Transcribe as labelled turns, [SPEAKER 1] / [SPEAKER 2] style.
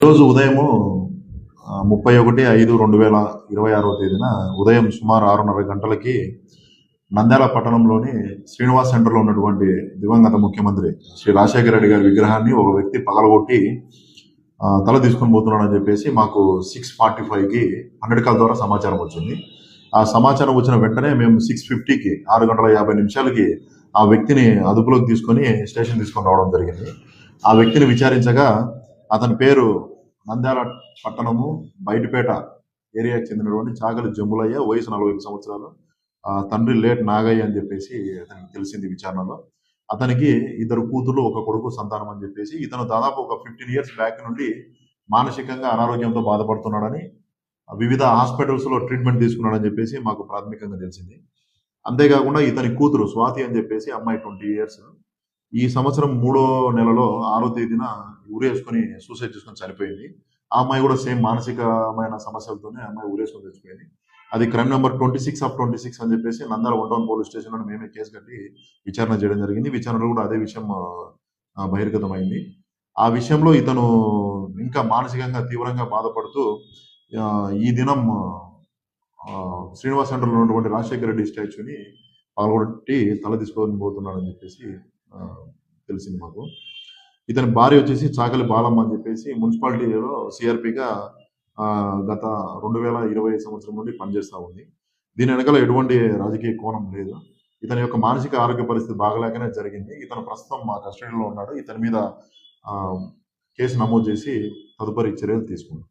[SPEAKER 1] రోజు ఉదయము 31/5/2026 తేదీన ఉదయం సుమారు 6:30 గంటలకి నంద్యాల పట్టణంలోని శ్రీనివాస్ సెంటర్లో ఉన్నటువంటి దివంగత ముఖ్యమంత్రి శ్రీ రాజశేఖర రెడ్డి గారి విగ్రహాన్ని ఒక వ్యక్తి పగలగొట్టి తల తీసుకొని పోతున్నాడని చెప్పేసి మాకు 6:45కి 100 కాల్ ద్వారా సమాచారం వచ్చింది. ఆ సమాచారం వచ్చిన వెంటనే మేము 6:50కి 6:50 ఆ వ్యక్తిని అదుపులోకి తీసుకొని స్టేషన్ తీసుకొని రావడం జరిగింది. ఆ వ్యక్తిని విచారించగా అతని పేరు నంద్యాల పట్టణము బయటపేట ఏరియాకి చెందినటువంటి చాగలి జంబులయ్య, వయసు 45 సంవత్సరాలు. తండ్రి లేట్ నాగయ్య అని చెప్పేసి అతనికి తెలిసింది విచారణలో. అతనికి 2 కూతుర్లు, 1 కొడుకు సంతానం అని చెప్పేసి ఇతను దాదాపు ఒక 15 ఇయర్స్ బ్యాక్ నుండి మానసికంగా అనారోగ్యంతో బాధపడుతున్నాడని, వివిధ హాస్పిటల్స్ లో ట్రీట్మెంట్ తీసుకున్నాడని చెప్పేసి మాకు ప్రాథమికంగా తెలిసింది. అంతేకాకుండా ఇతని కూతురు స్వాతి అని చెప్పేసి అమ్మాయి 20 ఇయర్స్. ఈ సంవత్సరం 3వ నెలలో 6వ తేదీన ఉరేసుకొని సూసైడ్ చేసుకొని చనిపోయింది. ఆ అమ్మాయి కూడా సేమ్ మానసికమైన సమస్యలతోనే అమ్మాయి ఉరేసుకొని చచ్చిపోయింది. అది క్రైమ్ నెంబర్ 26/26 అని చెప్పేసి నంద్యాల 1 టౌన్ పోలీస్ స్టేషన్ లో మేమే కేసు కట్టి విచారణ చేయడం జరిగింది. విచారణలో కూడా అదే విషయం బహిర్గతమైంది. ఆ విషయంలో ఇతను ఇంకా మానసికంగా తీవ్రంగా బాధపడుతూ ఈ దినం శ్రీనివాస్ సెంటర్లో ఉన్నటువంటి రాజశేఖర రెడ్డి స్టాచ్యూని పగలగొట్టి తల తీసుకొని పోతున్నాడని చెప్పేసి తెలిసింది మాకు. ఇతని భార్య వచ్చేసి చాకలి బాలమ్మ అని చెప్పేసి మున్సిపాలిటీలో సిఆర్పిగా గత 2020 సంవత్సరం నుండి పనిచేస్తూ ఉంది. దీని వెనకాల ఎటువంటి రాజకీయ కోణం లేదు. ఇతని యొక్క మానసిక ఆరోగ్య పరిస్థితి బాగలేకనే జరిగింది. ఇతను ప్రస్తుతం మా కస్టడీలో ఉన్నాడు. ఇతని మీద కేసు నమోదు చేసి తదుపరి చర్యలు తీసుకున్నాం.